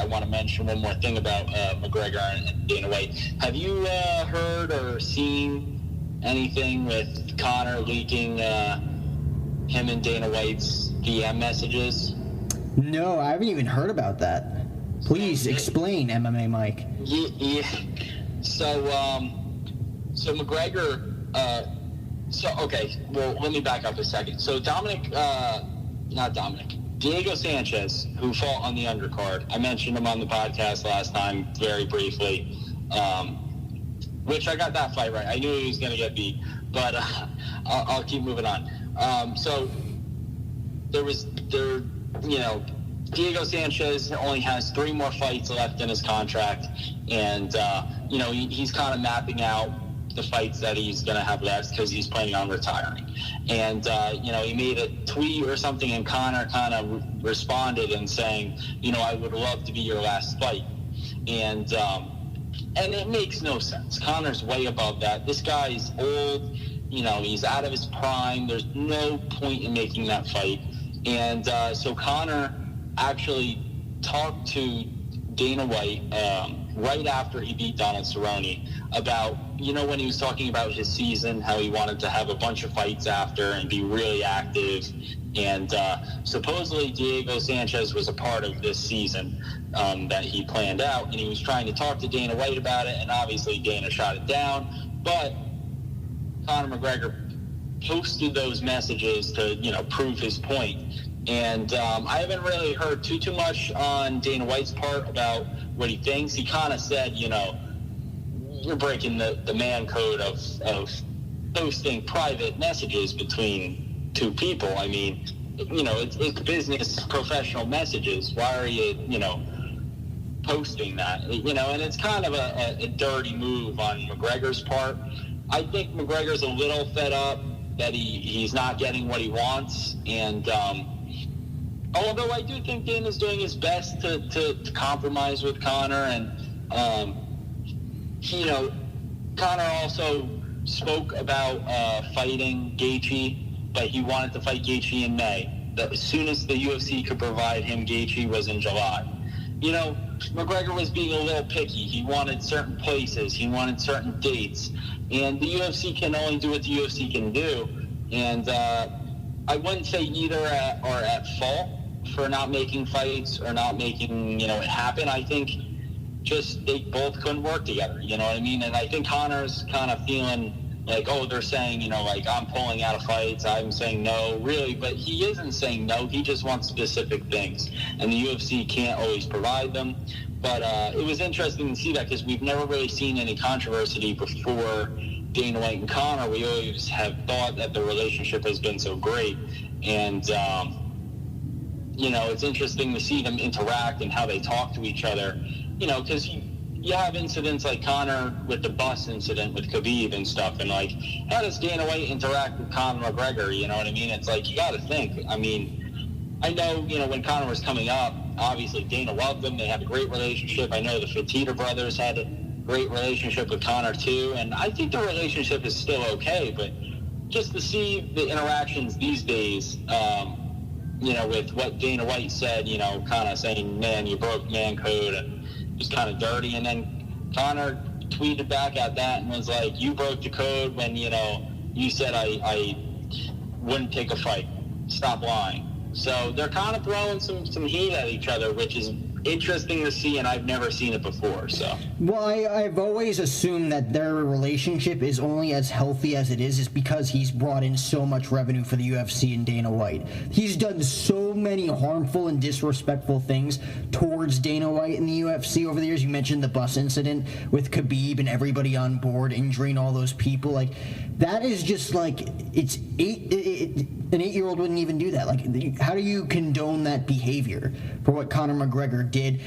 want to mention one more thing about McGregor and Dana White. Have you heard or seen anything with Conor leaking him and Dana White's DM messages? No, I haven't even heard about that. Please explain, MMA Mike. Yeah. So McGregor. Okay. Well, let me back up a second. So Diego Sanchez, who fought on the undercard. I mentioned him on the podcast last time very briefly, which I got that fight right. I knew he was going to get beat, but I'll keep moving on. So Diego Sanchez only has 3 more fights left in his contract, and he's kind of mapping out the fights that he's going to have left because he's planning on retiring. And he made a tweet or something, and Conor kind of responded and saying, I would love to be your last fight. And it makes no sense. Conor's way above that. This guy's old. He's out of his prime. There's no point in making that fight. And so Conor actually talked to Dana White right after he beat Donald Cerrone about, when he was talking about his season, how he wanted to have a bunch of fights after and be really active. And supposedly Diego Sanchez was a part of this season that he planned out, and he was trying to talk to Dana White about it, and obviously Dana shot it down. But Conor McGregor posted those messages to, prove his point. And I haven't really heard too much on Dana White's part about what he thinks. He kind of said, you're breaking the man code of posting private messages between 2 people. I mean, it's business, professional messages. Why are you, posting that? And it's kind of a dirty move on McGregor's part. I think McGregor's a little fed up that he's not getting what he wants. And although I do think Dana's doing his best to compromise with Conor, and Conor also spoke about fighting Gaethje, but he wanted to fight Gaethje in May. As soon as the UFC could provide him, Gaethje was in July. McGregor was being a little picky. He wanted certain places. He wanted certain dates. And the UFC can only do what the UFC can do. And I wouldn't say either are at fault for not making fights or not making, it happen. I think just they both couldn't work together, you know what I mean? And I think Conor's kind of feeling like, they're saying, I'm pulling out of fights. I'm saying no, really. But he isn't saying no. He just wants specific things. And the UFC can't always provide them. But it was interesting to see that because we've never really seen any controversy before Dana White and Conor. We always have thought that the relationship has been so great. And, it's interesting to see them interact and how they talk to each other, because you have incidents like Conor with the bus incident with Khabib and stuff, and like, how does Dana White interact with Conor McGregor? You know what I mean? It's like, you got to think. I mean, I know, when Conor was coming up, obviously Dana loved him. They had a great relationship. I know the Fertitta brothers had a great relationship with Conor too, and I think the relationship is still okay, but just to see the interactions these days, with what Dana White said, kind of saying, man, you broke man code, and just kind of dirty. And then Conor tweeted back at that and was like, you broke the code when, you said I wouldn't take a fight. Stop lying. So they're kind of throwing some heat at each other, which is interesting to see, and I've never seen it before. So, well, I've always assumed that their relationship is only as healthy as it is because he's brought in so much revenue for the UFC and Dana White. He's done so many harmful and disrespectful things towards Dana White in the UFC over the years. You mentioned the bus incident with Khabib and everybody on board injuring all those people. Like, that is just like, an 8-year-old wouldn't even do that. Like, how do you condone that behavior for what Conor McGregor did?